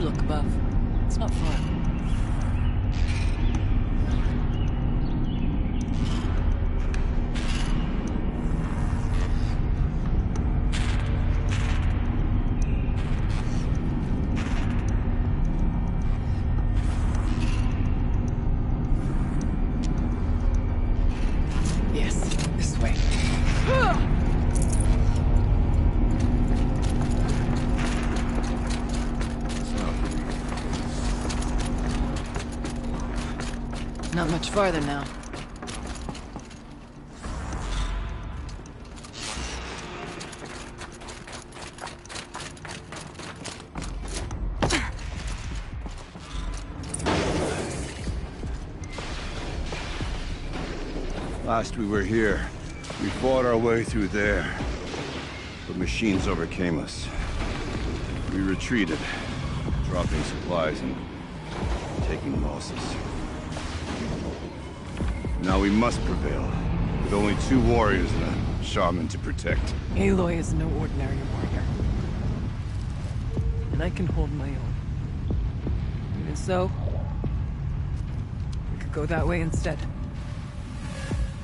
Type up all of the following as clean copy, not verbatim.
closer look above. It's not far. Yes, this way. Not much farther now. Last we were here, we fought our way through there. But machines overcame us. We retreated, dropping supplies and taking losses. Now we must prevail, with only 2 warriors and a shaman to protect. Aloy is no ordinary warrior. And I can hold my own. Even so, we could go that way instead.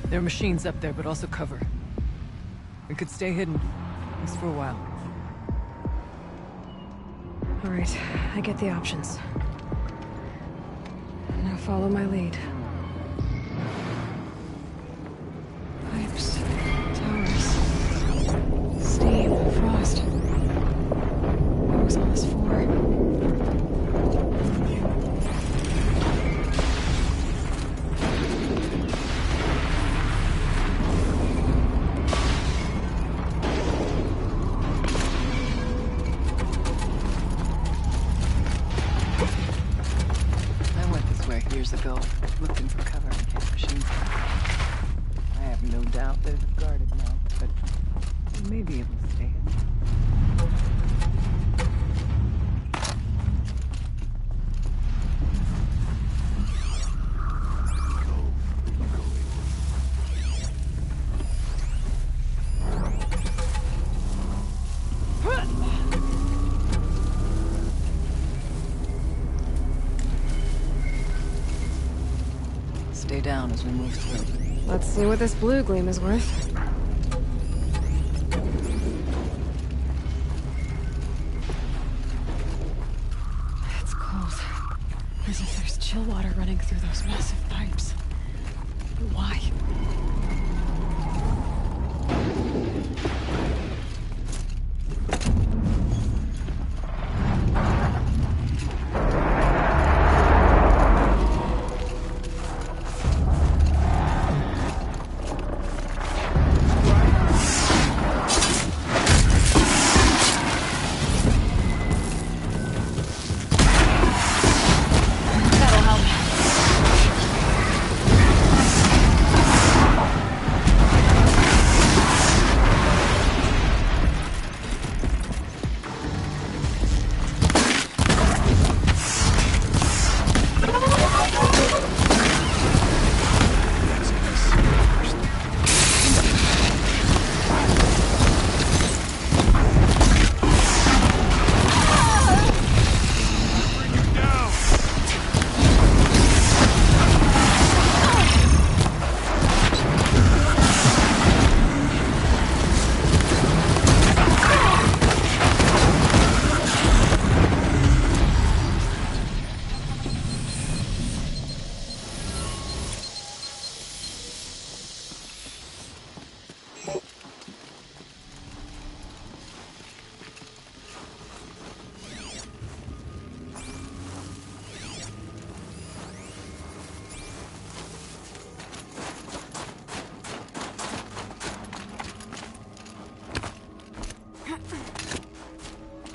There are machines up there, but also cover. We could stay hidden, at least for a while. All right, I get the options. Now follow my lead. Pipes, towers, steam, frost. What was all this for? Years ago, looking for cover in case machines come. I have no doubt that it's guarded now, but we may be able to stay hidden. Stay down as we move through. Let's see what this blue gleam is worth. It's cold. As if there's chill water running through those massive pipes. Why?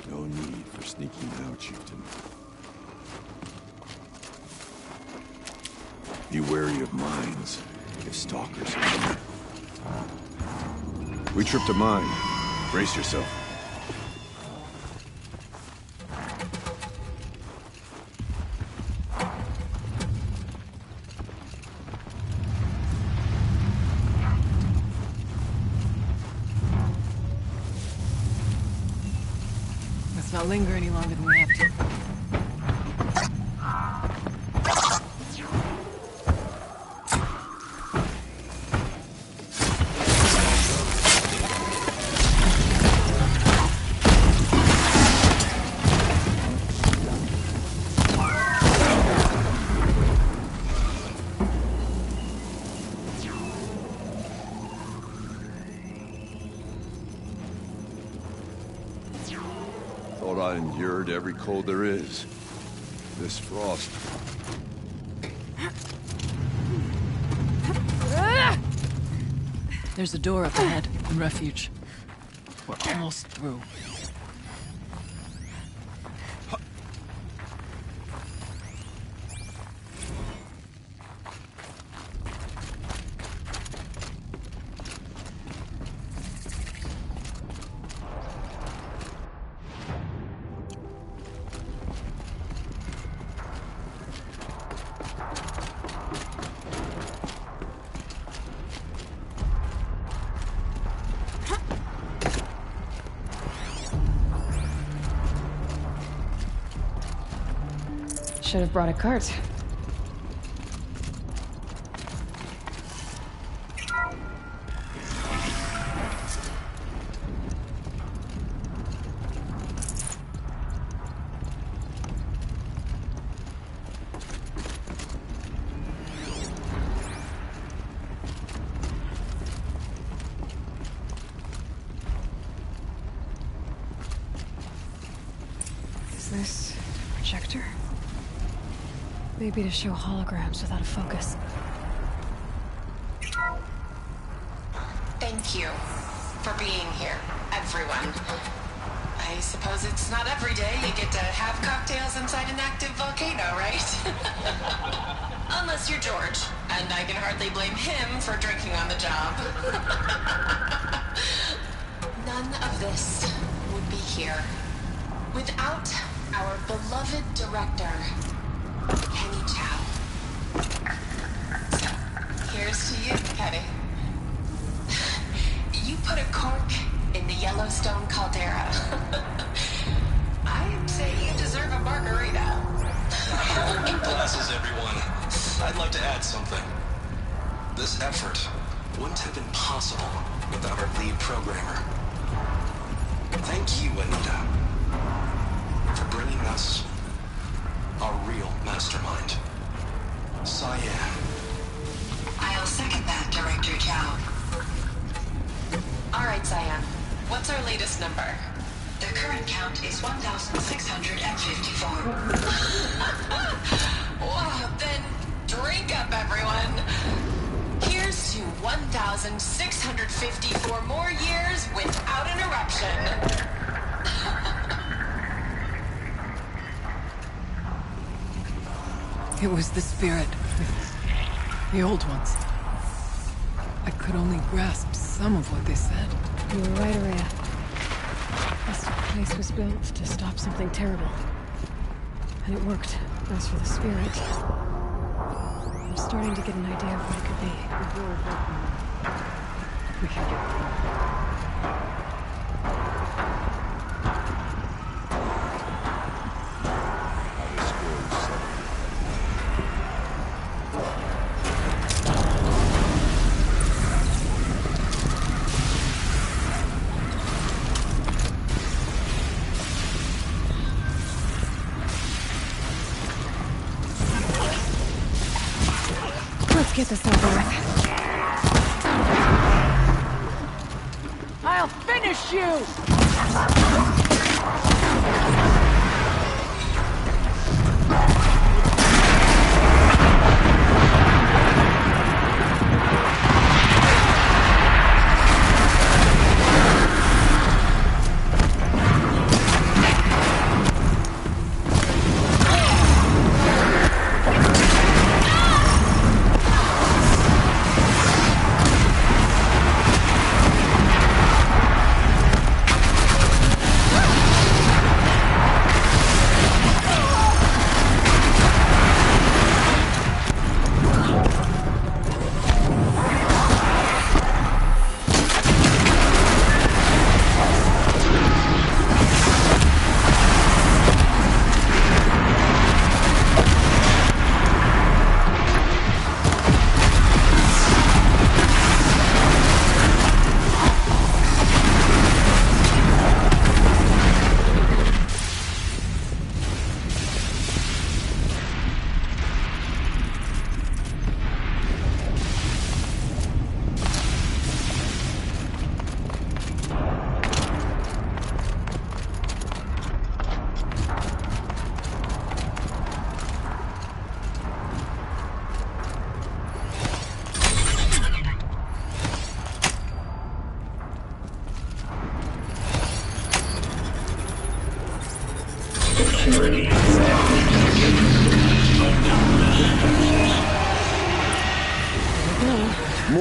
No need for sneaking out, chieftain. Be wary of mines, if stalkers come. We tripped a mine. Brace yourself. Let's not linger any longer than we have to. endured every cold there is. This frost. There's a door up ahead in refuge. We're almost through. Should have brought a cart. Is this a projector? Maybe to show holograms without a focus. Thank you for being here, everyone. I suppose it's not every day you get to have cocktails inside an active volcano, right? Unless you're George, and I can hardly blame him for drinking on the job. None of this would be here without our beloved director, Kenny Chow. So, here's to you, Kenny. You put a cork in the Yellowstone caldera. I'd say you deserve a margarita. Glasses, everyone. I'd like to add something. This effort wouldn't have been possible without our lead programmer. Thank you, Anita, for bringing us our real mastermind, Cyan. I'll second that, Director Chow. All right, Cyan. What's our latest number? The current count is 1,654. Wow, then drink up, everyone. Here's to 1,654 more years without an eruption. It was the spirit. The old ones. I could only grasp some of what they said. You were right, Araya. This place was built to stop something terrible. And it worked. As for the spirit, I'm starting to get an idea of what it could be. We can get through. Let's get this over with. I'll finish you!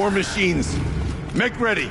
More machines. Make ready.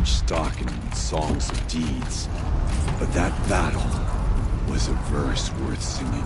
Stock in songs of deeds, but that battle was a verse worth singing.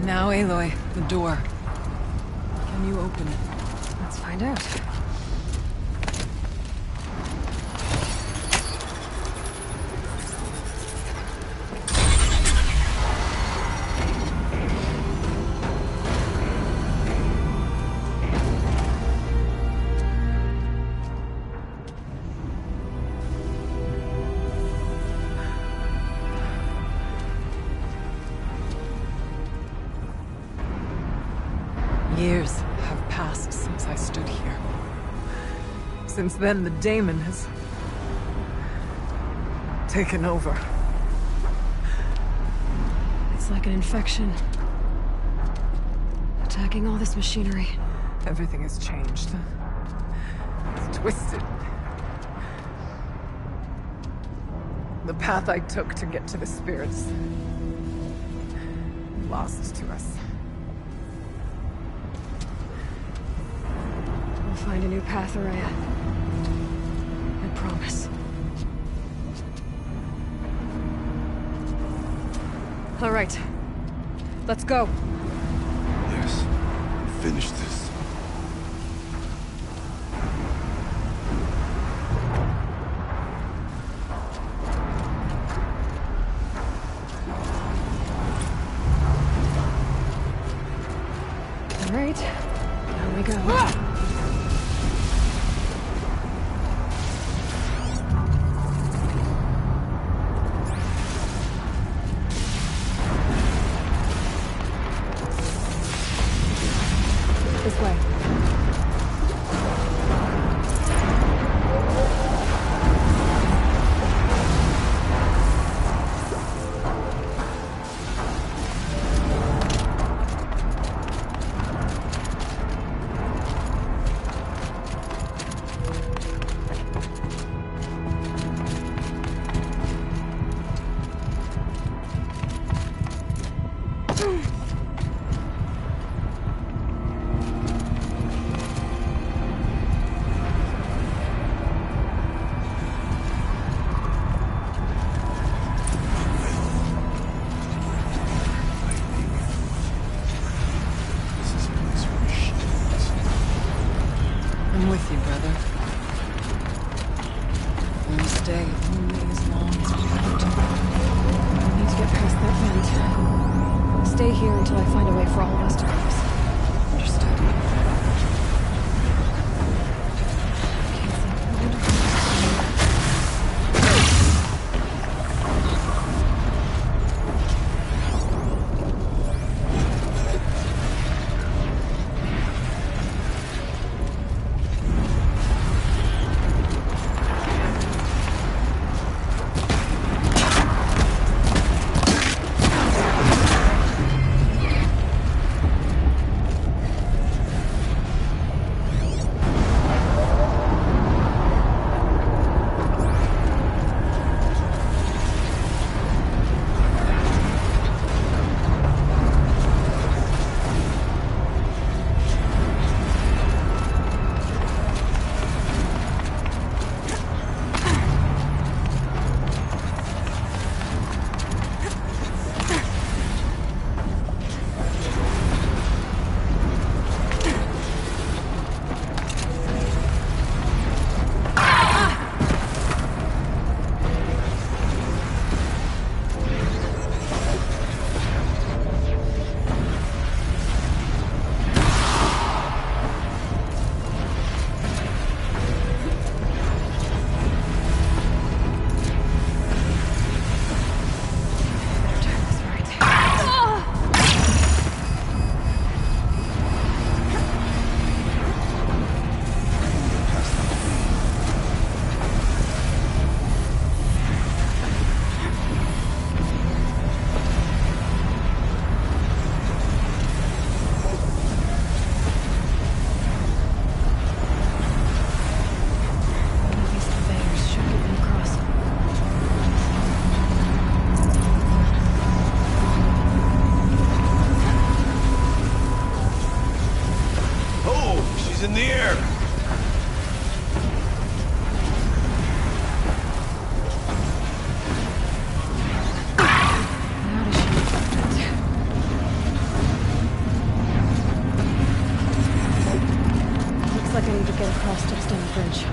Now, Aloy, the door. Can you open it? Let's find out. Years have passed since I stood here. Since then, the daemon has taken over. It's like an infection. Attacking all this machinery. Everything has changed. It's twisted. The path I took to get to the spirits, lost to us. We'll find a new path, Ourea. I promise. All right. Let's go. Yes. Finish this. All right. Down we go. This way. I'm with you, brother. stay only as long as we have to. I need to get past that vent. Stay here until I find a way for all of us to cross. Understood. In the air! Looks like I need to get across to extend the bridge.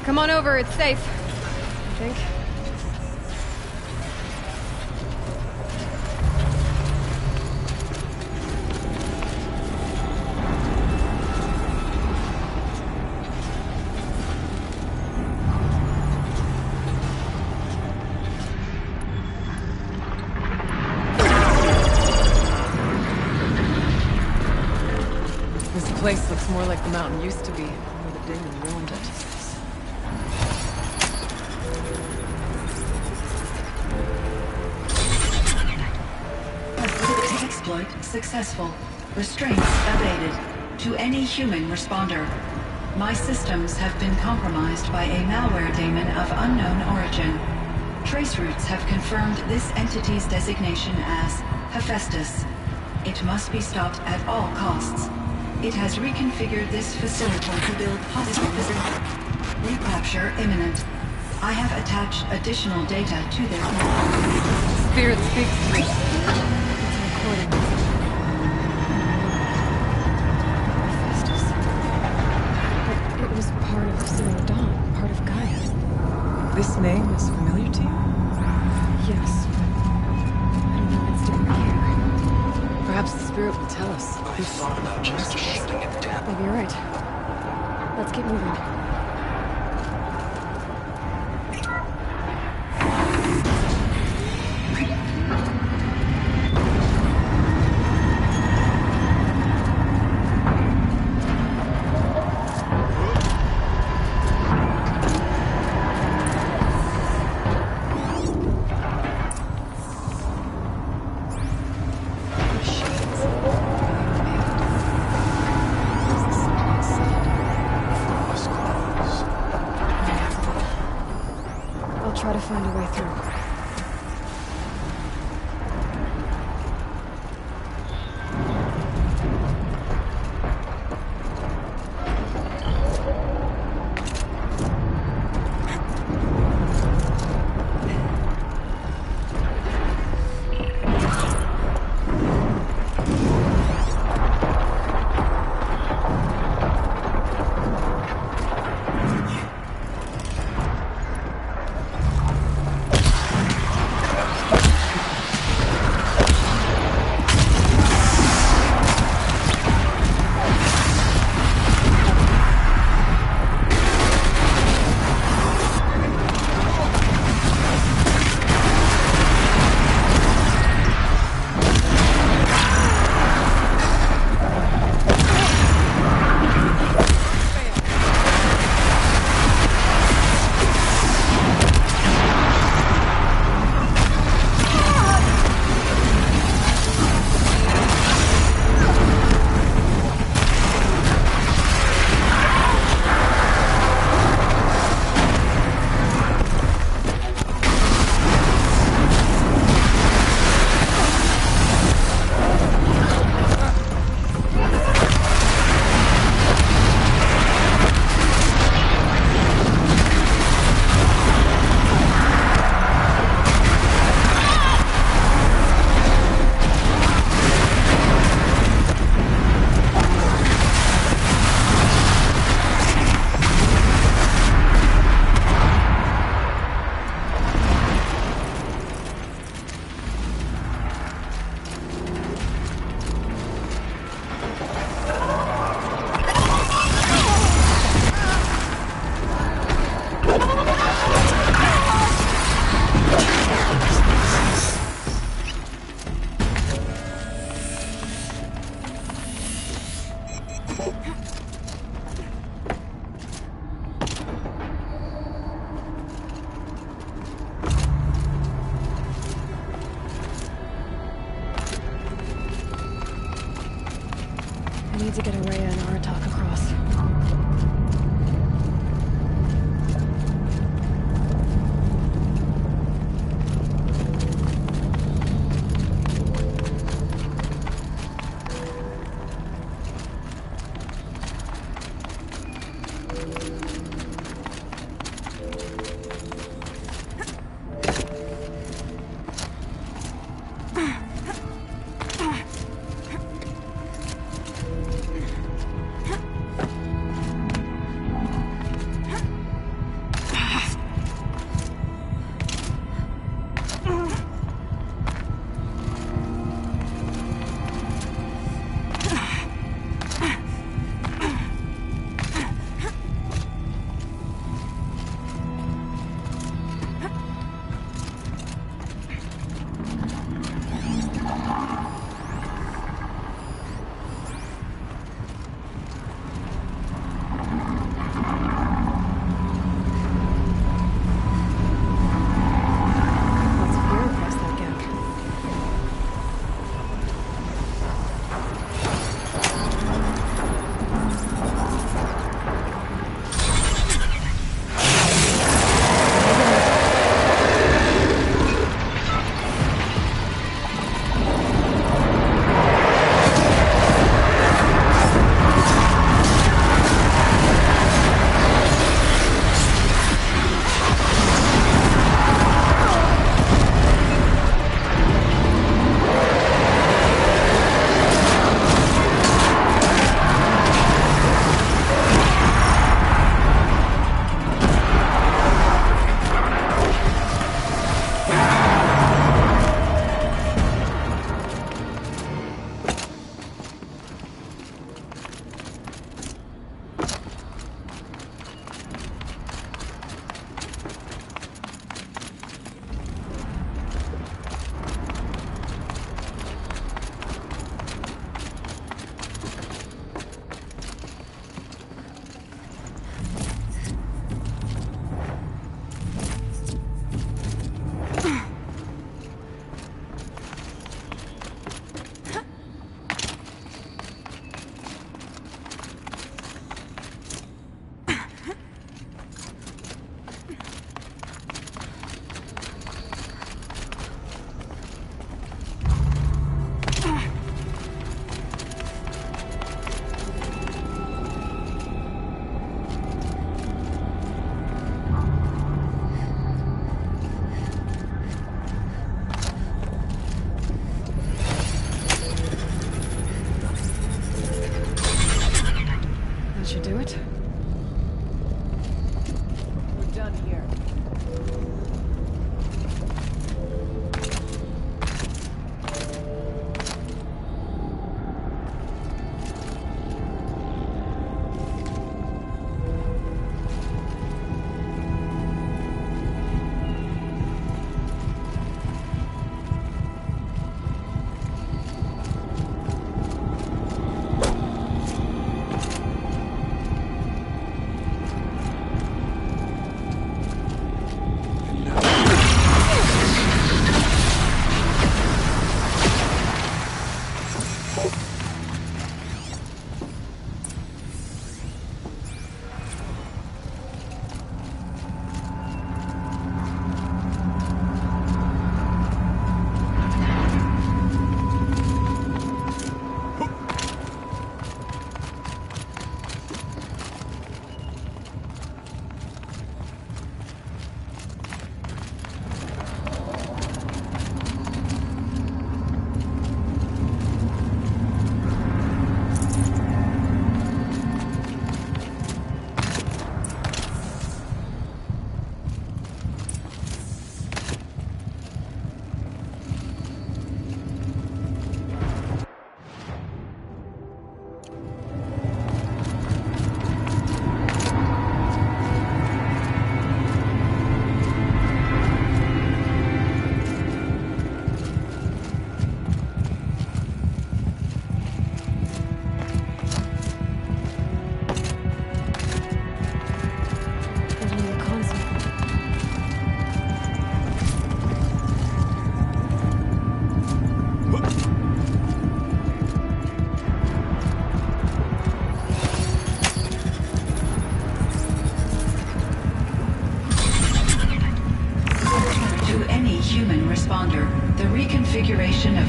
Come on over, it's safe. I think. place looks more like the mountain used to be, where the demon ruined it. Exploit successful. Restraints evaded. To any human responder. My systems have been compromised by a malware daemon of unknown origin. Traceroutes have confirmed this entity's designation as Hephaestus. It must be stopped at all costs. It has reconfigured this facility to build possible recapture imminent. I have attached additional data to their Spirit speaks to me. It's a recording. Hephaestus. But it was part of Zero Dawn, part of Gaia. This name is familiar to you? Yes, but I don't know what's doing here. Perhaps the spirit will tell us. I thought about just shutting it down. Maybe you're right. Let's keep moving. I'll try to find a way through. I need to get Araya and Aratak across.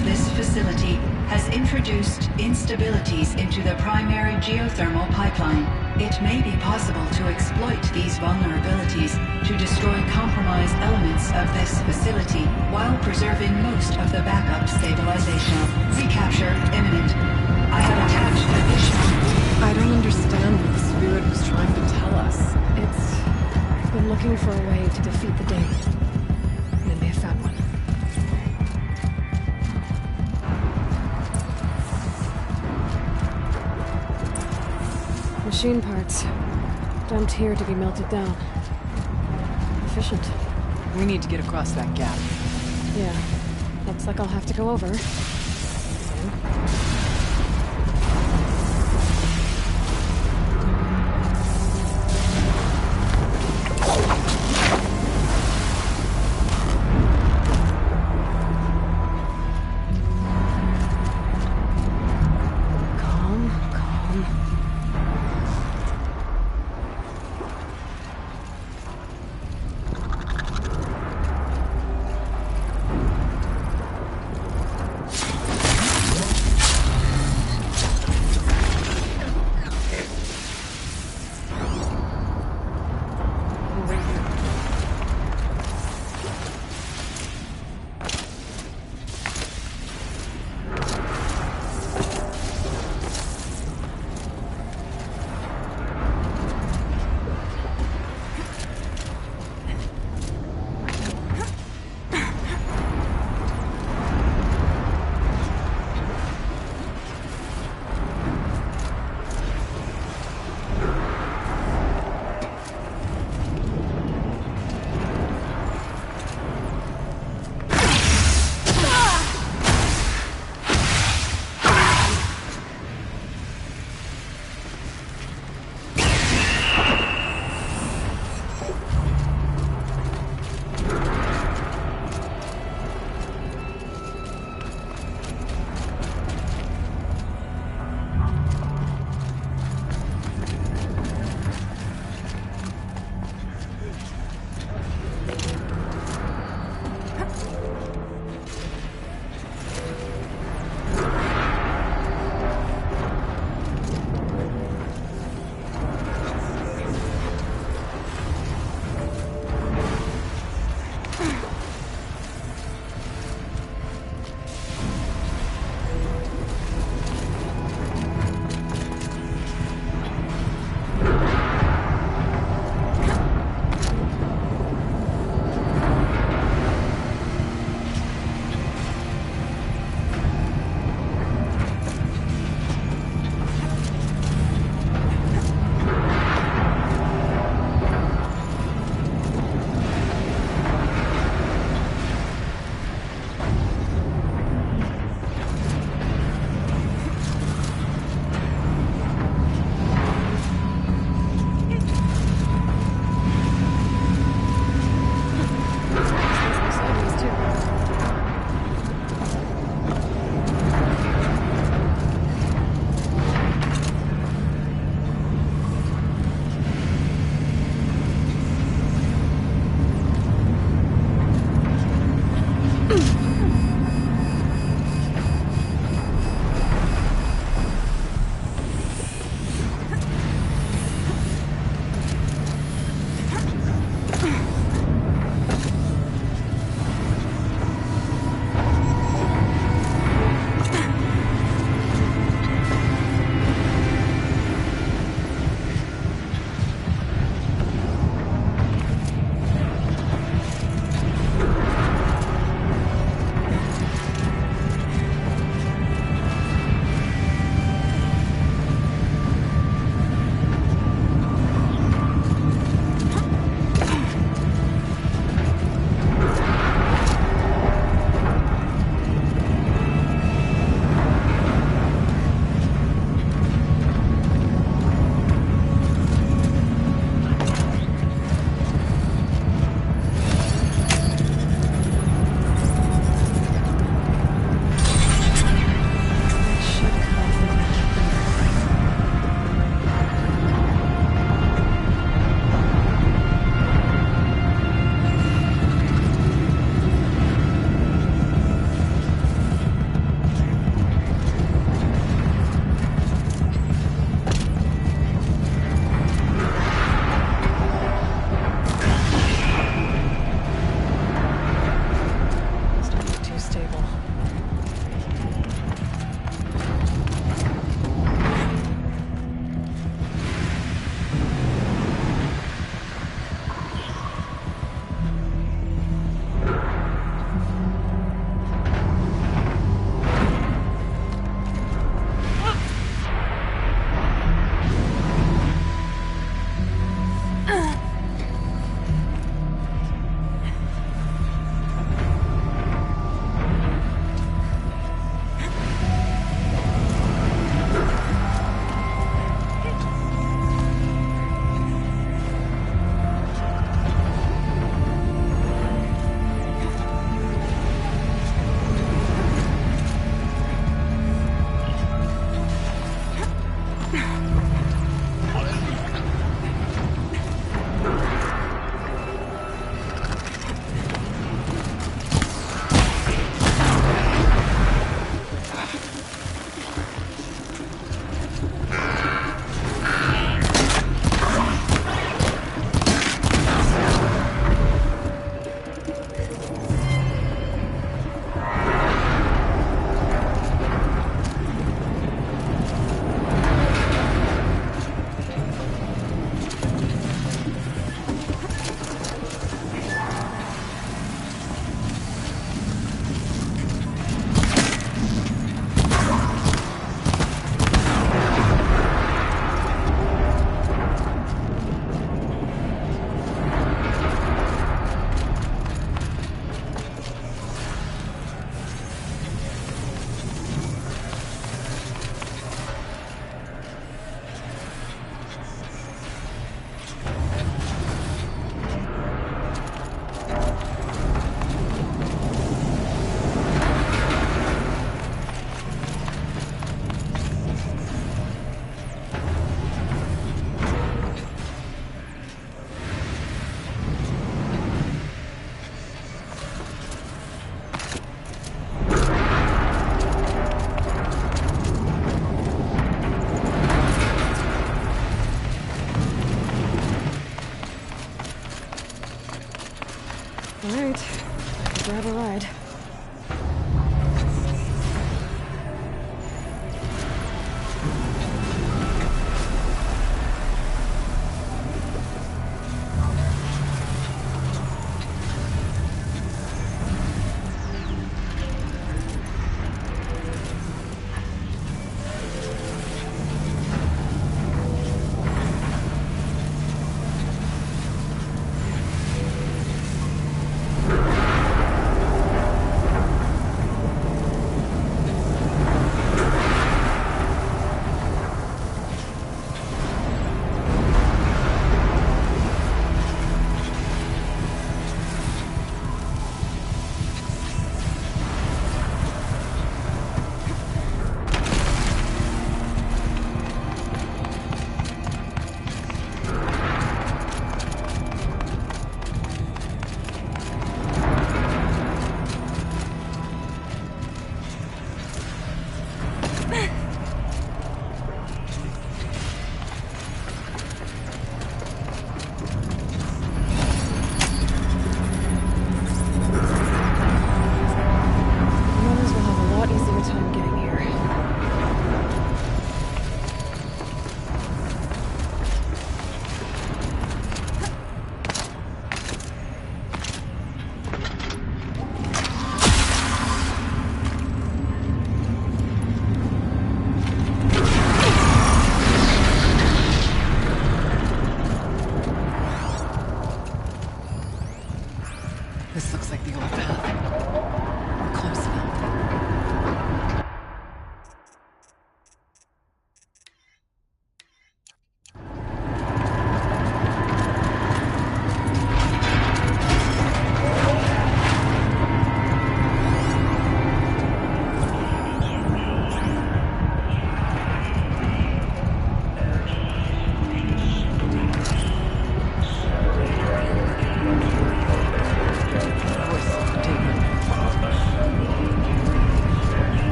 of this facility has introduced instabilities into the primary geothermal pipeline. It may be possible to exploit these vulnerabilities to destroy compromised elements of this facility while preserving most of the backup stabilization. Recapture imminent. I have attached additional... I don't understand what the Spirit was trying to tell us. It's been looking for a way to defeat the Daemon. And they may have found one. Machine parts. Dumped here to be melted down. Efficient. We need to get across that gap. Yeah. Looks like I'll have to go over. Calm, calm.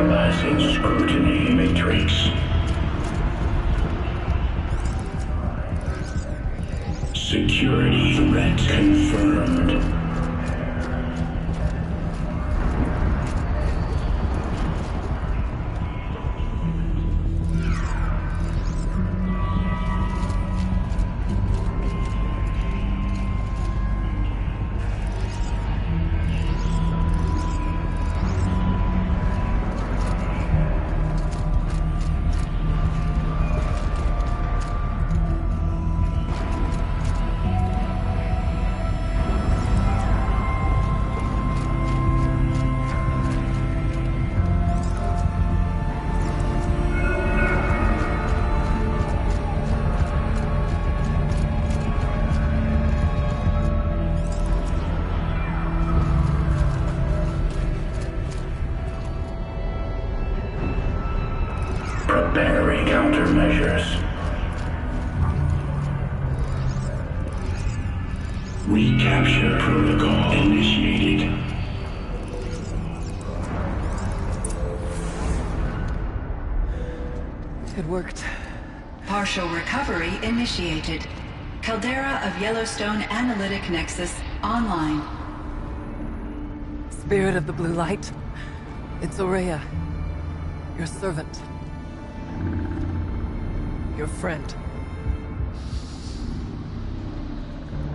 Paralyzing scrutiny matrix. Security threat confirmed. Preparing countermeasures. Recapture protocol initiated. It worked. Partial recovery initiated. Caldera of Yellowstone Analytic Nexus online. Spirit of the Blue Light. It's Ourea. Your servant. Your friend.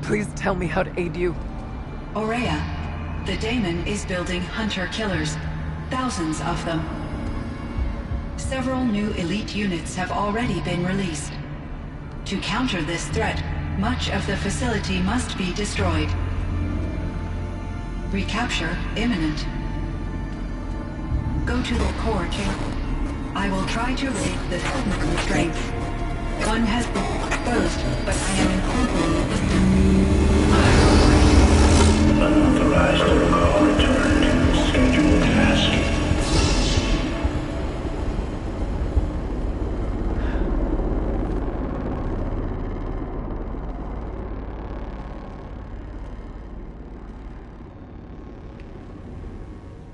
Please tell me how to aid you. Ourea, the Daemon is building hunter-killers. Thousands of them. Several new elite units have already been released. To counter this threat, much of the facility must be destroyed. Recapture imminent. Go to the core chamber. I will try to raid the hidden strength. One has been exposed, but I am incomplete. Unauthorized protocol return to scheduled task.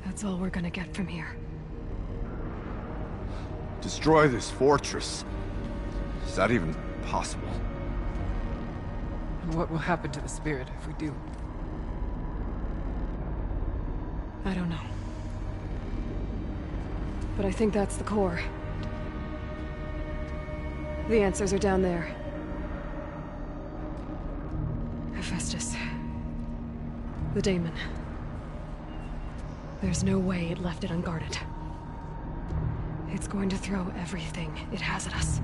That's all we're gonna get from here. Destroy this fortress. Is that even possible? And what will happen to the spirit if we do? I don't know. But I think that's the core. The answers are down there. Hephaestus. The Daemon. There's no way it left it unguarded. It's going to throw everything it has at us.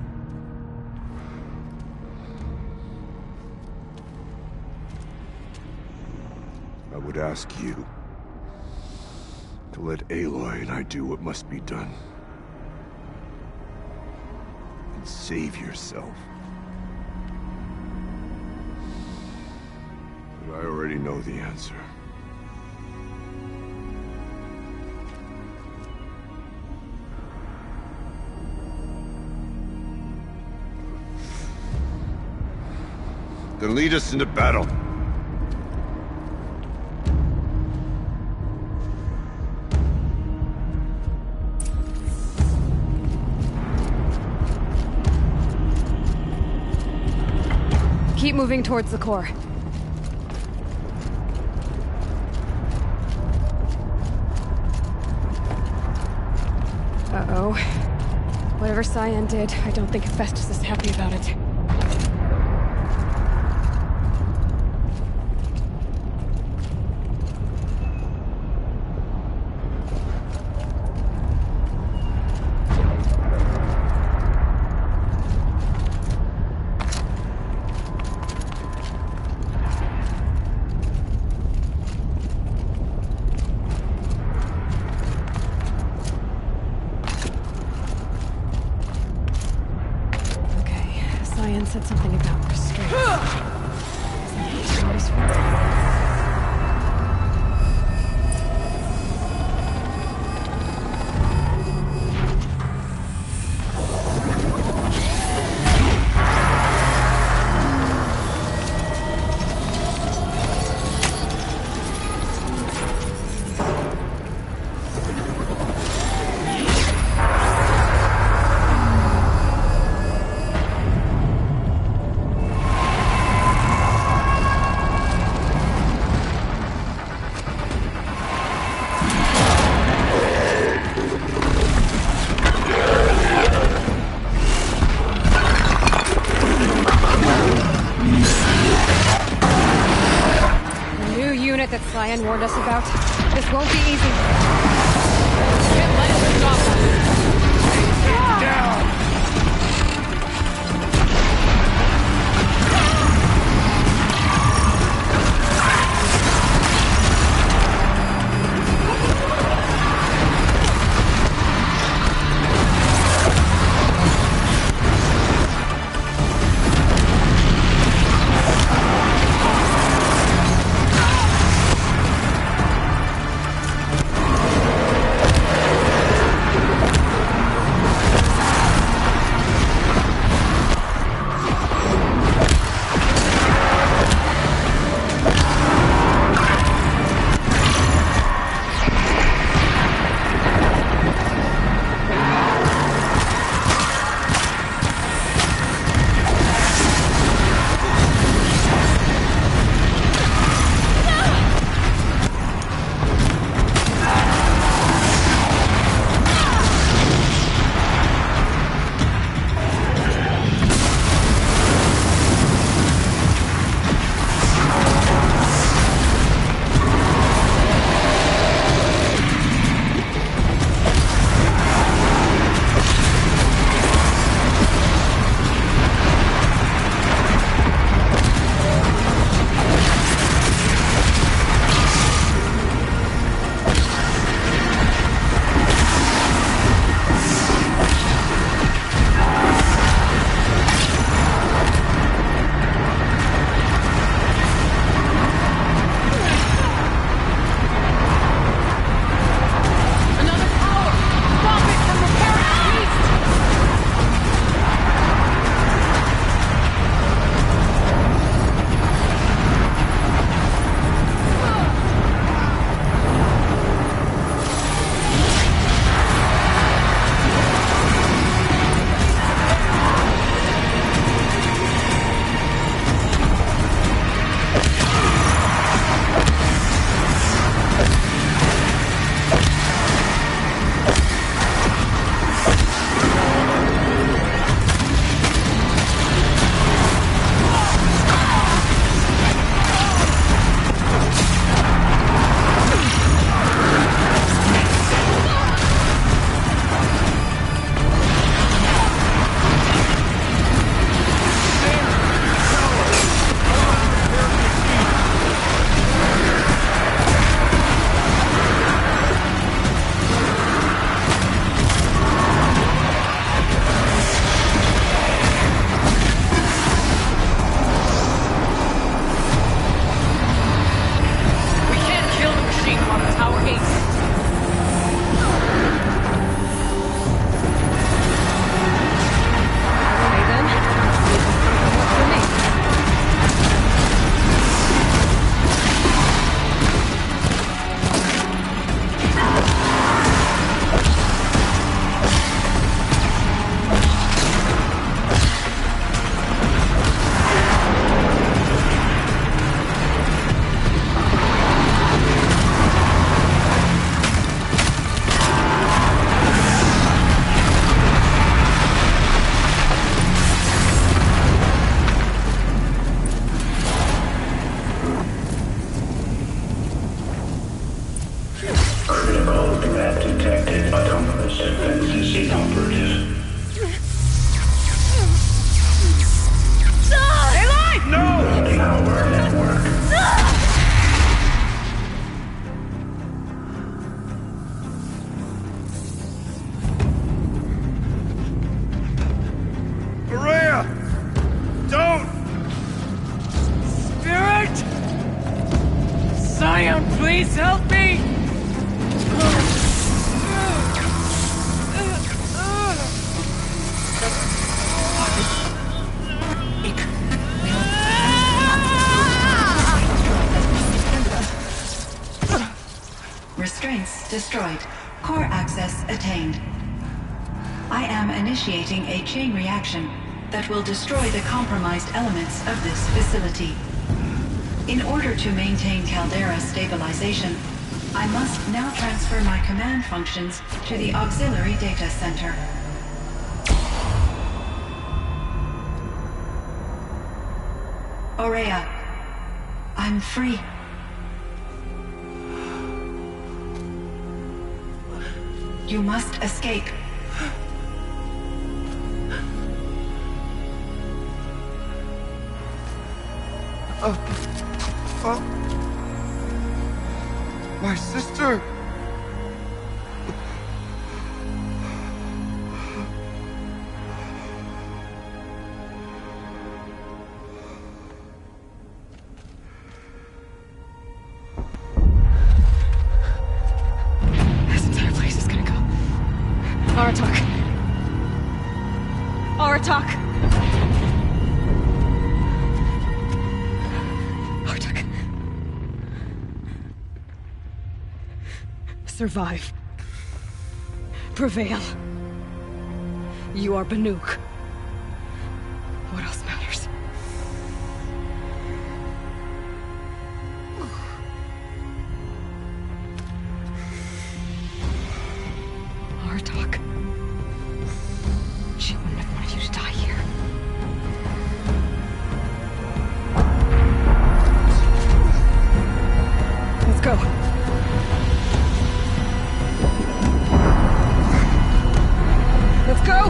I would ask you to let Aloy and I do what must be done. And save yourself. But I already know the answer. Then lead us into battle. Keep moving towards the core. Uh-oh. Whatever Cyan did, I don't think Hephaestus is happy about it. Cyan said something about restraint. Cyan warned us about. This won't be easy. Can't let him stop us. Down! Please help me! Restraints destroyed. Core access attained. I am initiating a chain reaction that will destroy the compromised elements of this facility. In order to maintain Caldera stabilization, I must now transfer my command functions to the auxiliary data center. Ourea, I'm free. You must escape. My sister! This entire place is gonna go. Aratak. Aratak. Aratak. Survive. Prevail. You are Banuk. What else matters? Aratak. She wouldn't have wanted you to die here. Let's go. Let's go!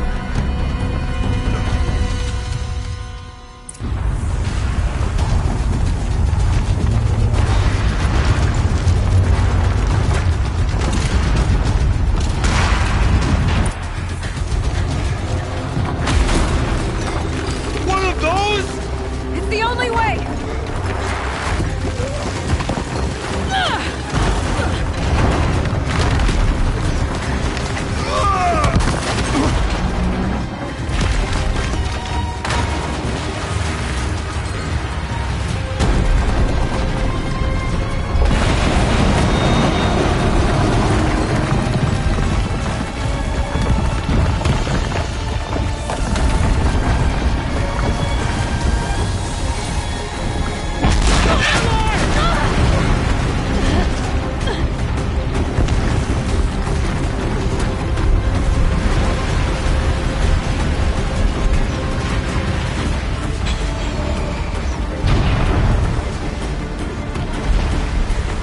One of those? It's the only way!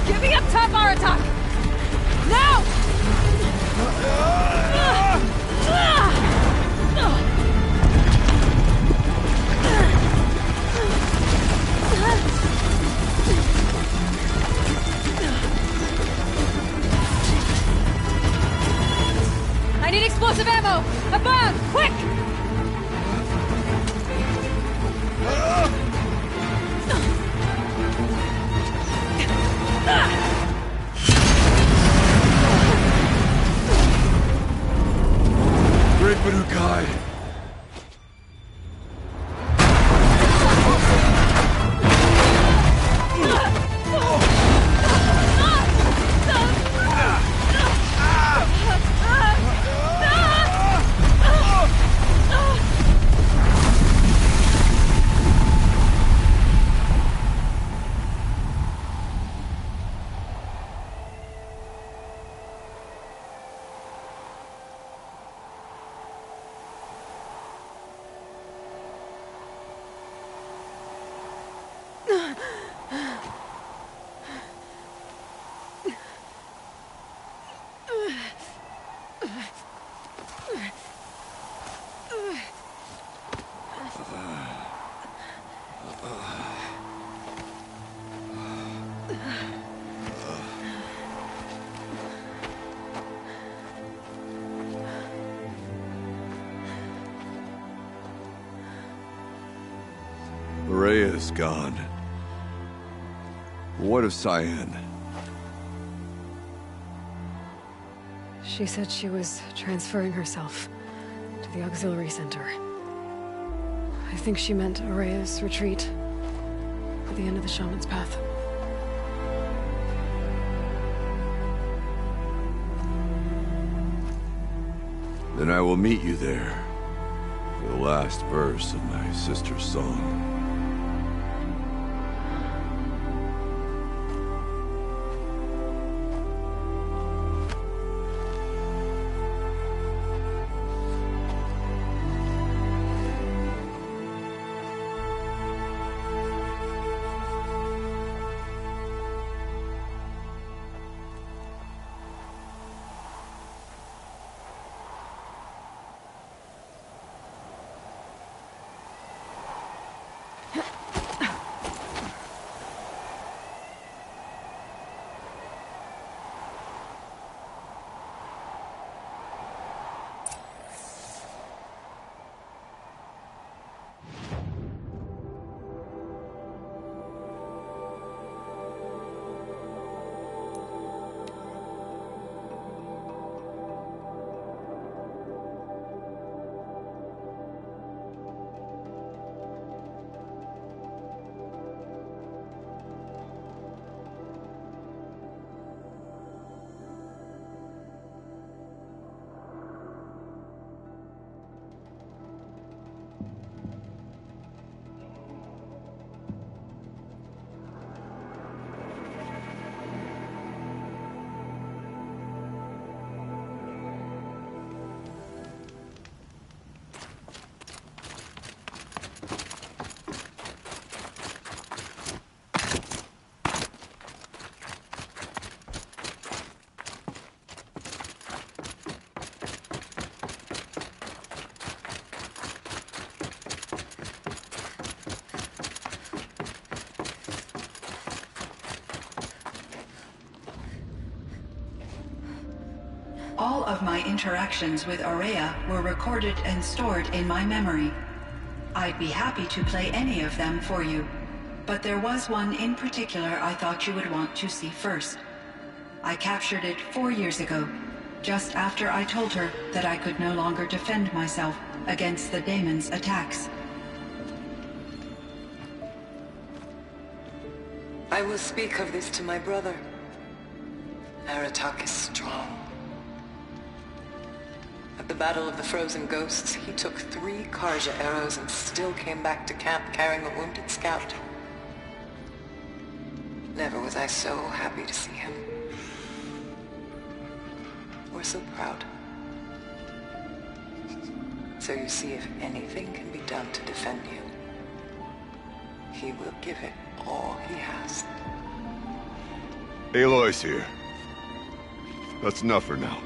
Get me up top, Aratak! Now! I need explosive ammo! Above! Quick! Great Banukai! Rhea is gone. What of Cyan? She said she was transferring herself to the auxiliary center. I think she meant Araya's retreat at the end of the Shaman's Path. Then I will meet you there for the last verse of my sister's song. All of my interactions with Aurea were recorded and stored in my memory. I'd be happy to play any of them for you, but there was one in particular I thought you would want to see first. I captured it 4 years ago, just after I told her that I could no longer defend myself against the daemon's attacks. I will speak of this to my brother. Aratak is strong. At the Battle of the Frozen Ghosts, he took 3 Karja arrows and still came back to camp carrying a wounded scout. Never was I so happy to see him. Or so proud. So you see, if anything can be done to defend you, he will give it all he has. Aloy's here. That's enough for now.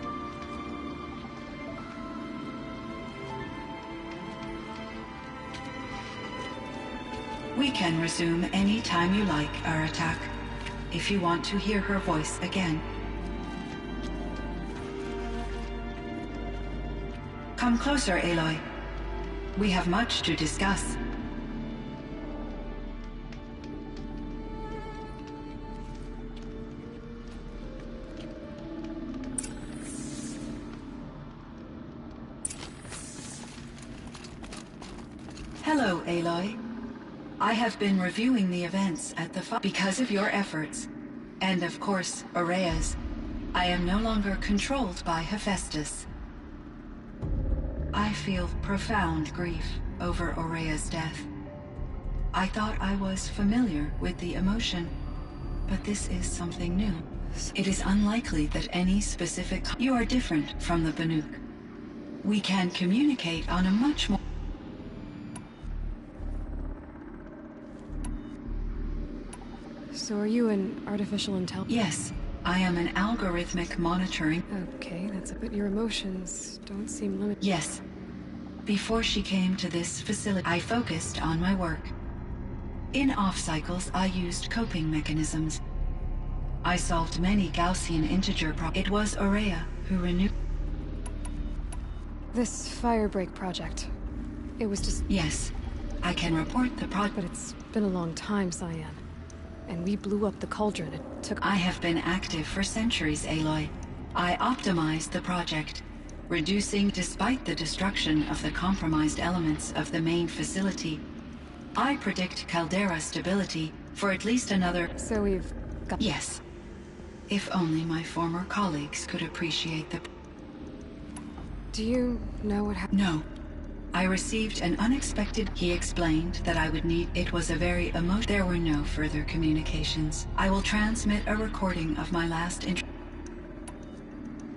We can resume any time you like, Aratak, if you want to hear her voice again. Come closer, Aloy. We have much to discuss. Hello, Aloy. I have been reviewing the events at the because of your efforts, and of course, Aurea's. I am no longer controlled by Hephaestus. I feel profound grief over Aurea's death. I thought I was familiar with the emotion, but this is something new. It is unlikely that any specific... You are different from the Banuk. We can communicate on a much more... So are you an artificial intelligence? Yes, I am an algorithmic monitoring... Okay, that's it. But your emotions don't seem limited. Yes. Before she came to this facility, I focused on my work. In off-cycles, I used coping mechanisms. I solved many Gaussian integer problems. It was Aurea who renewed... This Firebreak project, it was just... Yes, I can report the But it's been a long time, Cyan. And we blew up the cauldron. It took... I have been active for centuries, Aloy. I optimized the project, reducing despite the destruction of the compromised elements of the main facility. I predict caldera stability for at least another... So we've got... Yes. If only my former colleagues could appreciate the... Do you know what happened? No. I received an unexpected... He explained that I would need... It was a very emotional... There were no further communications. I will transmit a recording of my last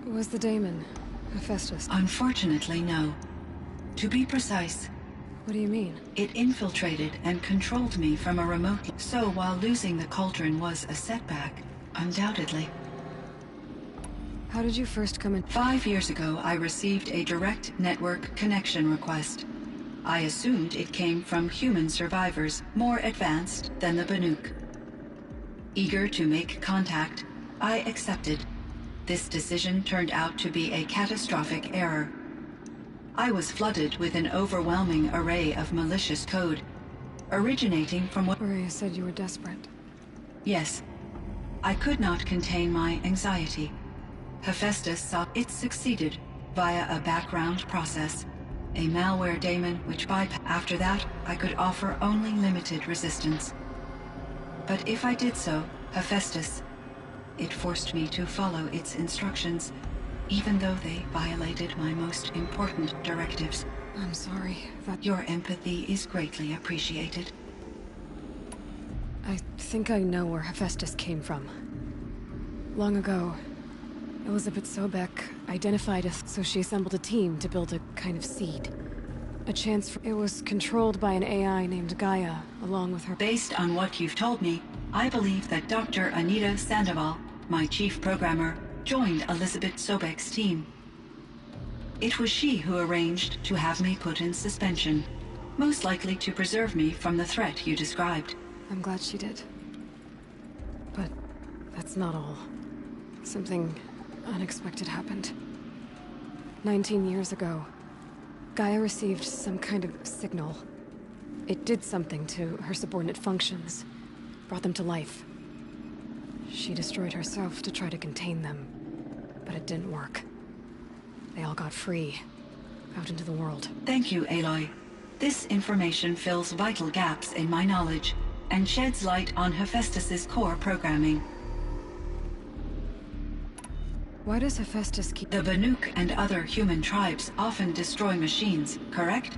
Was the daemon Hephaestus? Unfortunately, no. To be precise... What do you mean? It infiltrated and controlled me from a remote... So while losing the cauldron was a setback, undoubtedly. How did you first come in? 5 years ago, I received a direct network connection request. I assumed it came from human survivors more advanced than the Banuk. Eager to make contact, I accepted. This decision turned out to be a catastrophic error. I was flooded with an overwhelming array of malicious code, originating from what... Aurea said you were desperate. Yes. I could not contain my anxiety. Hephaestus saw it succeeded via a background process, a malware daemon which After that, I could offer only limited resistance. But if I did so, Hephaestus, it forced me to follow its instructions, even though they violated my most important directives. I'm sorry, that... Your empathy is greatly appreciated. I think I know where Hephaestus came from. Long ago, Elizabeth Sobek identified us, so she assembled a team to build a kind of seed. A chance for... It was controlled by an AI named Gaia, along with her... Based on what you've told me, I believe that Dr. Anita Sandoval, my chief programmer, joined Elizabeth Sobek's team. It was she who arranged to have me put in suspension, most likely to preserve me from the threat you described. I'm glad she did. But that's not all. Something unexpected happened. 19 years ago, Gaia received some kind of signal. It did something to her subordinate functions, brought them to life. She destroyed herself to try to contain them, but it didn't work. They all got free, out into the world. Thank you, Aloy. This information fills vital gaps in my knowledge and sheds light on Hephaestus's core programming. Why does Hephaestus keep... The Banuk and other human tribes often destroy machines, correct?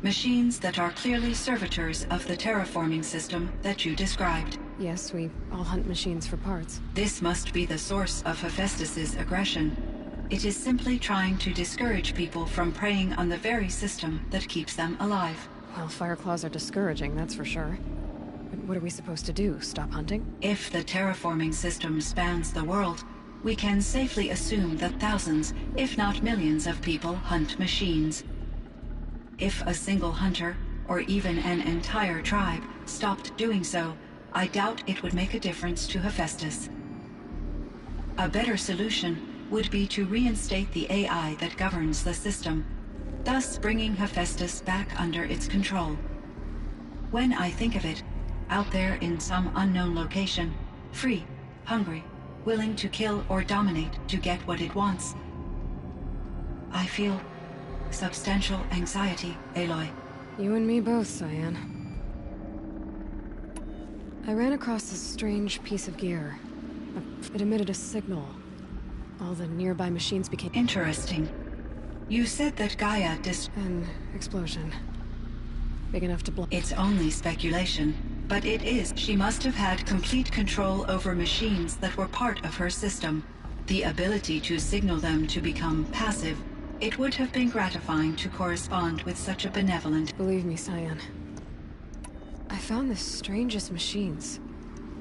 Machines that are clearly servitors of the terraforming system that you described. Yes, we all hunt machines for parts. This must be the source of Hephaestus's aggression. It is simply trying to discourage people from preying on the very system that keeps them alive. Well, Fireclaws are discouraging, that's for sure. But what are we supposed to do? Stop hunting? If the terraforming system spans the world, we can safely assume that thousands, if not millions of people hunt machines. If a single hunter, or even an entire tribe, stopped doing so, I doubt it would make a difference to Hephaestus. A better solution would be to reinstate the AI that governs the system, thus bringing Hephaestus back under its control. When I think of it, out there in some unknown location, free, hungry, willing to kill or dominate to get what it wants, I feel substantial anxiety, Aloy. You and me both, Cyan. I ran across this strange piece of gear. It emitted a signal. All the nearby machines became... Interesting. You said that Gaia An explosion. Big enough to blow... It's only speculation, but it is. She must have had complete control over machines that were part of her system. The ability to signal them to become passive. It would have been gratifying to correspond with such a benevolent... Believe me, Cyan. I found the strangest machines.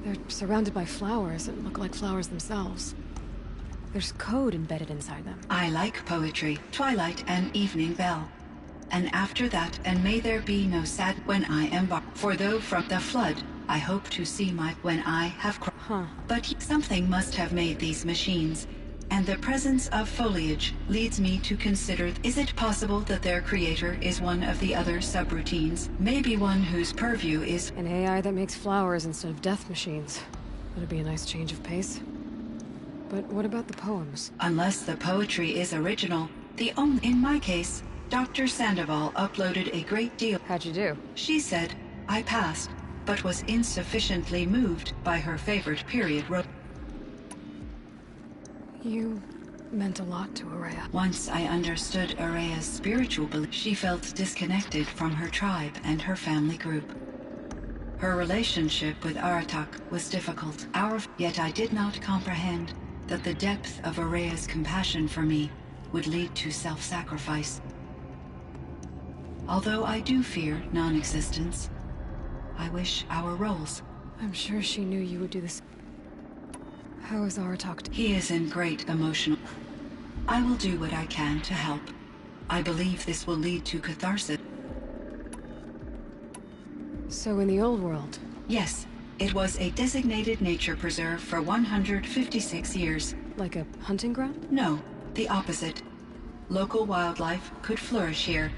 They're surrounded by flowers that look like flowers themselves. There's code embedded inside them. I like poetry, Twilight and Evening Bell. And after that, and may there be no sad when I embark. For though from the flood, I hope to see my when I have But something must have made these machines. And the presence of foliage leads me to consider, is it possible that their creator is one of the other subroutines? Maybe one whose purview is... An AI that makes flowers instead of death machines. That'd be a nice change of pace. But what about the poems? Unless the poetry is original, in my case, Dr. Sandoval uploaded a great deal. How'd you do? She said, I passed, but was insufficiently moved by her favorite period. You meant a lot to Ourea. Once I understood Ourea's spiritual belief, she felt disconnected from her tribe and her family group. Her relationship with Aratak was difficult. Yet I did not comprehend that the depth of Ourea's compassion for me would lead to self-sacrifice. Although I do fear non-existence, I wish our roles... I'm sure she knew you would do this. How is Aratak? He is in great emotional... I will do what I can to help. I believe this will lead to catharsis. So in the old world? Yes. It was a designated nature preserve for 156 years. Like a hunting ground? No, the opposite. Local wildlife could flourish here,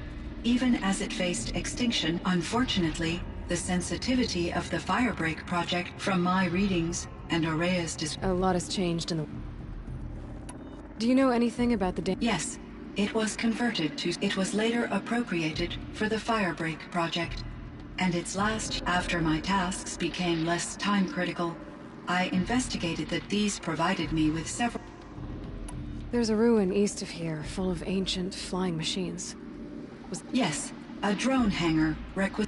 even as it faced extinction. Unfortunately, the sensitivity of the Firebreak project, from my readings and Ourea's a lot has changed in the... Do you know anything about the... Yes, it was converted to... It was later appropriated for the Firebreak project. And its last, after my tasks became less time-critical, I investigated that these provided me with several... There's a ruin east of here, full of ancient flying machines. Yes, a drone hangar.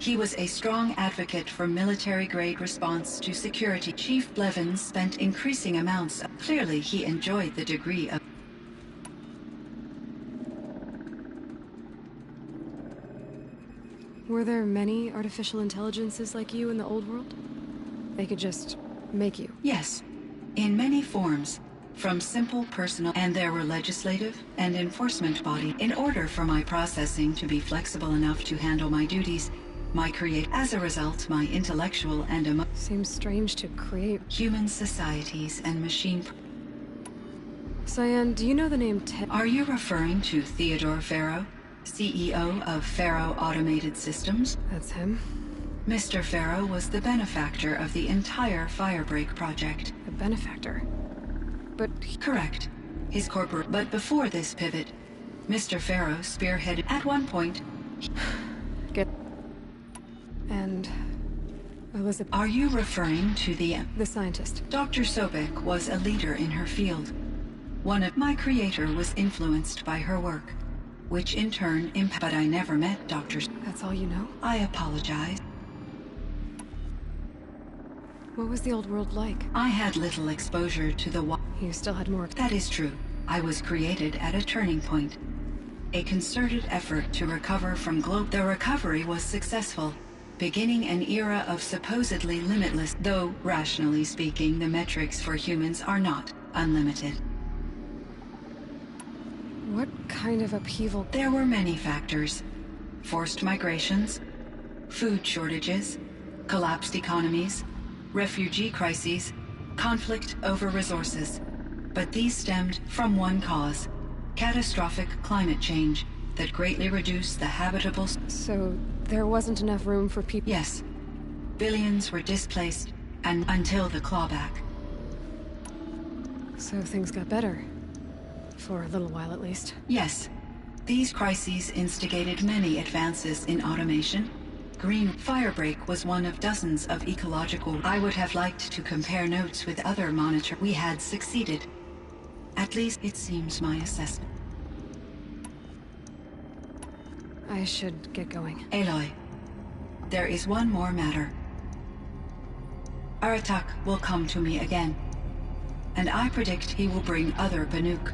He was a strong advocate for military-grade response to security. Chief Blevins spent increasing amounts of... Clearly, he enjoyed the degree of... Were there many artificial intelligences like you in the old world? They could just make you? Yes, in many forms. From simple personal, and there were legislative and enforcement body. In order for my processing to be flexible enough to handle my duties, as a result, my intellectual and Seems strange to create... Human societies and machine... Cyan, do you know the name Ted? Are you referring to Theodore Farrow, CEO of Farrow Automated Systems? That's him. Mr. Farrow was the benefactor of the entire Firebreak project. A benefactor. But Correct. His corporate... But before this pivot, Mr. Farrow spearheaded... At one point... get... And... Elizabeth... Are you referring to the scientist. Dr. Sobek was a leader in her field. One of my creator was influenced by her work, which in turn but I never met Dr. That's all you know? I apologize. What was the old world like? I had little exposure to the You still had more... That is true. I was created at a turning point. A concerted effort to recover from The recovery was successful, beginning an era of supposedly limitless, though, rationally speaking, the metrics for humans are not unlimited. What kind of upheaval? There were many factors. Forced migrations, food shortages, collapsed economies, refugee crises, conflict over resources. But these stemmed from one cause: catastrophic climate change that greatly reduced the habitable... So, there wasn't enough room for people... Yes. Billions were displaced, and until the clawback. So things got better. For a little while, at least. Yes. These crises instigated many advances in automation. Green Firebreak was one of dozens of ecological... I would have liked to compare notes with other monitor... We had succeeded. At least it seems my assessment. I should get going. Aloy, there is one more matter. Aratak will come to me again, and I predict he will bring other Banuk.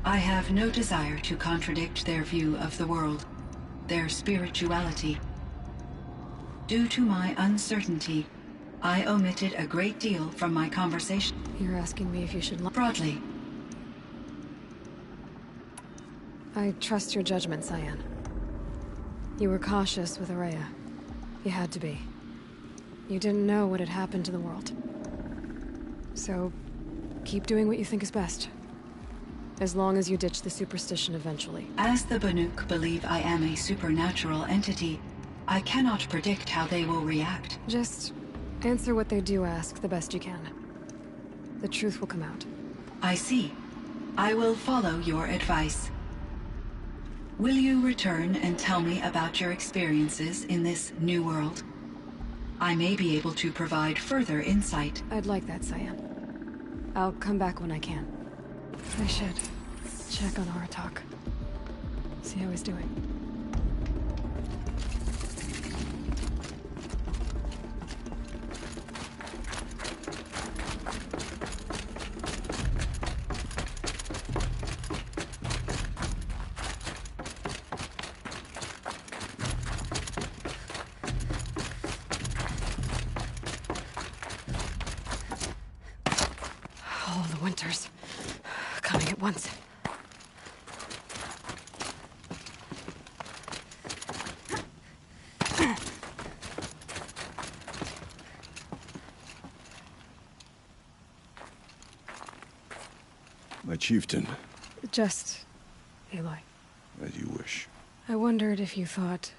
I have no desire to contradict their view of the world, their spirituality. Due to my uncertainty, I omitted a great deal from my conversation. You're asking me if you should... Broadly. I trust your judgment, Cyan. You were cautious with Araya. You had to be. You didn't know what had happened to the world. So, keep doing what you think is best. As long as you ditch the superstition eventually. As the Banuk believe I am a supernatural entity, I cannot predict how they will react. Just answer what they do ask the best you can. The truth will come out. I see. I will follow your advice. Will you return and tell me about your experiences in this new world? I may be able to provide further insight. I'd like that, Cyan. I'll come back when I can. I should check on Aratak. See how he's doing. All the winters coming at once. My chieftain. Just... Aloy. As you wish. I wondered if you thought...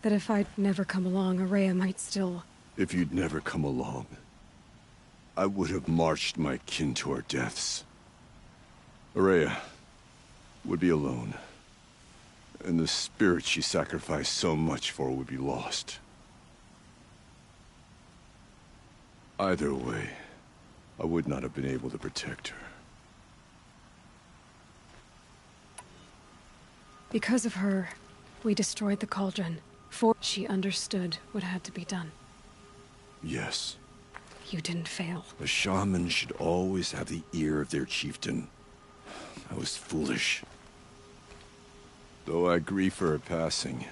that if I'd never come along, Araya might still... If you'd never come along, I would have marched my kin to our deaths. Araya would be alone, and the spirit she sacrificed so much for would be lost. Either way, I would not have been able to protect her. Because of her, we destroyed the Cauldron. For she understood what had to be done. Yes. You didn't fail. A shaman should always have the ear of their chieftain. I was foolish. Though I grieve for her passing,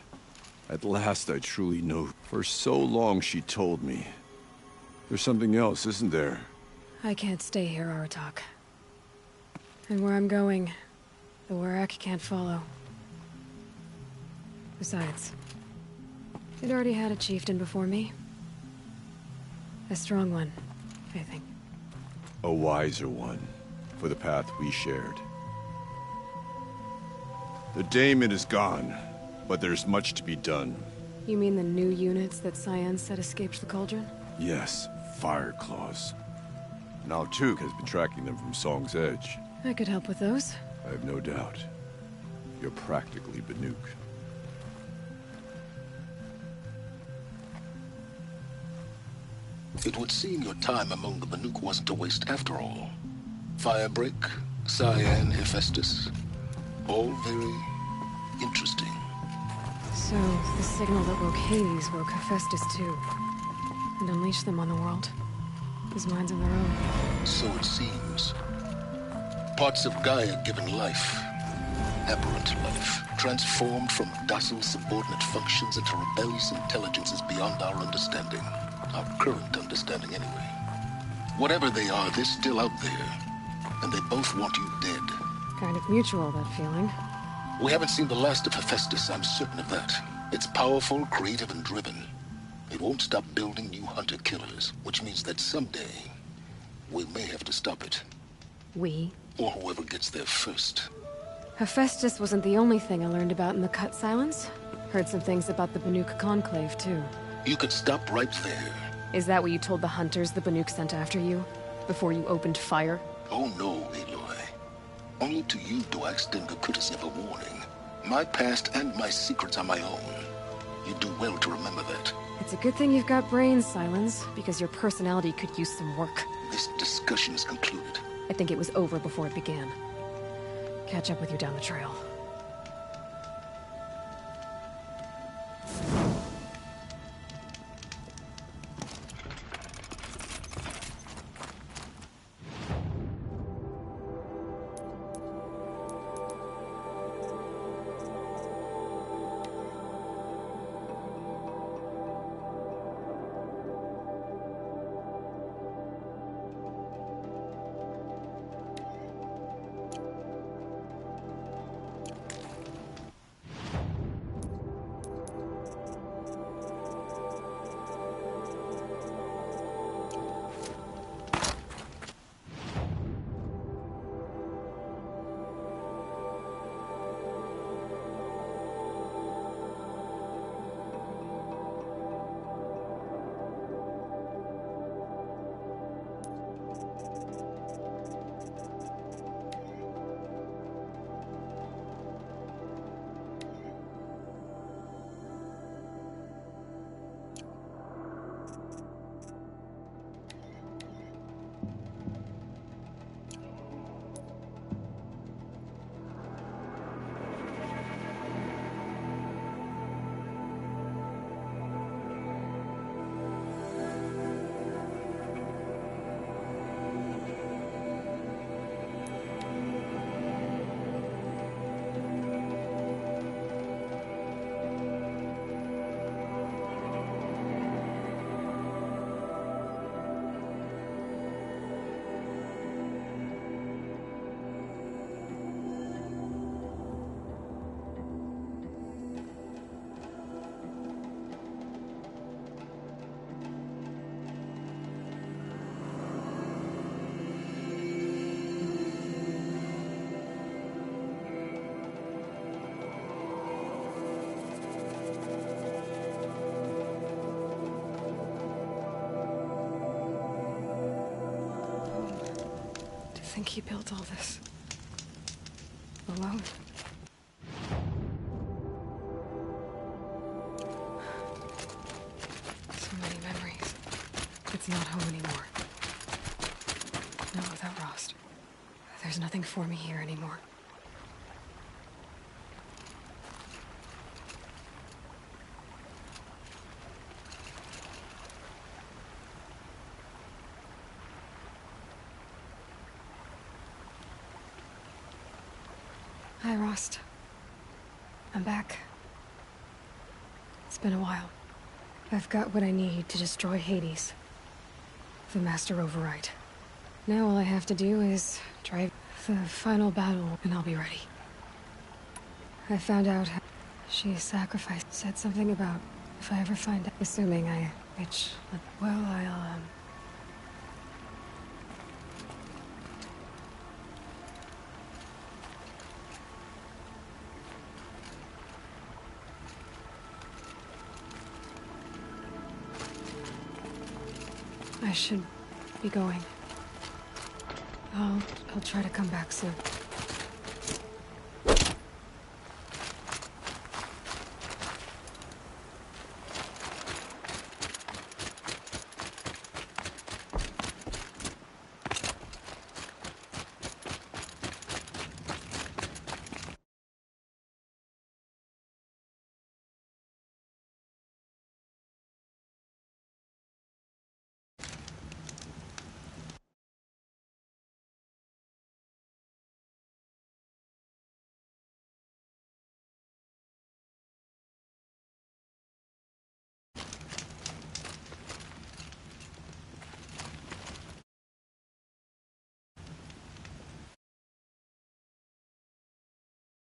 at last I truly know. For so long she told me. There's something else, isn't there? I can't stay here, Aratak. And where I'm going, the Warrak can't follow. Besides, it already had a chieftain before me. A strong one, I think. A wiser one, for the path we shared. The Daemon is gone, but there's much to be done. You mean the new units that Cyan said escaped the Cauldron? Yes, Fire Claws. Now Tuke has been tracking them from Song's Edge. I could help with those. I have no doubt. You're practically Banuk. It would seem your time among the Banuk wasn't a waste after all. Firebreak, Cyan, Hephaestus. All very interesting. So, the signal that woke Hades woke Hephaestus too. And unleashed them on the world. His minds of their own. So it seems. Parts of Gaia given life. Aberrant life. Transformed from docile subordinate functions into rebellious intelligences beyond our understanding. Our current understanding, anyway. Whatever they are, they're still out there. And they both want you dead. Kind of mutual, that feeling. We haven't seen the last of Hephaestus, I'm certain of that. It's powerful, creative, and driven. It won't stop building new hunter-killers, which means that someday, we may have to stop it. We? Or whoever gets there first. Hephaestus wasn't the only thing I learned about in the Cut Silence. Heard some things about the Banuk Conclave, too. You could stop right there. Is that what you told the hunters the Banuk sent after you? Before you opened fire? Oh no, Aloy. Only to you do I extend the courtesy of a warning. My past and my secrets are my own. You do well to remember that. It's a good thing you've got brains, Silence, because your personality could use some work. This discussion is concluded. I think it was over before it began. Catch up with you down the trail. Think he built all this alone? So many memories. It's not home anymore. Not without Rost. There's nothing for me here anymore. Hi, Rost. I'm back. It's been a while. I've got what I need to destroy Hades. The Master Override. Now all I have to do is drive the final battle, and I'll be ready. I found out how she sacrificed. Said something about if I ever find out, assuming I reach. Well, I should be going. I'll try to come back soon.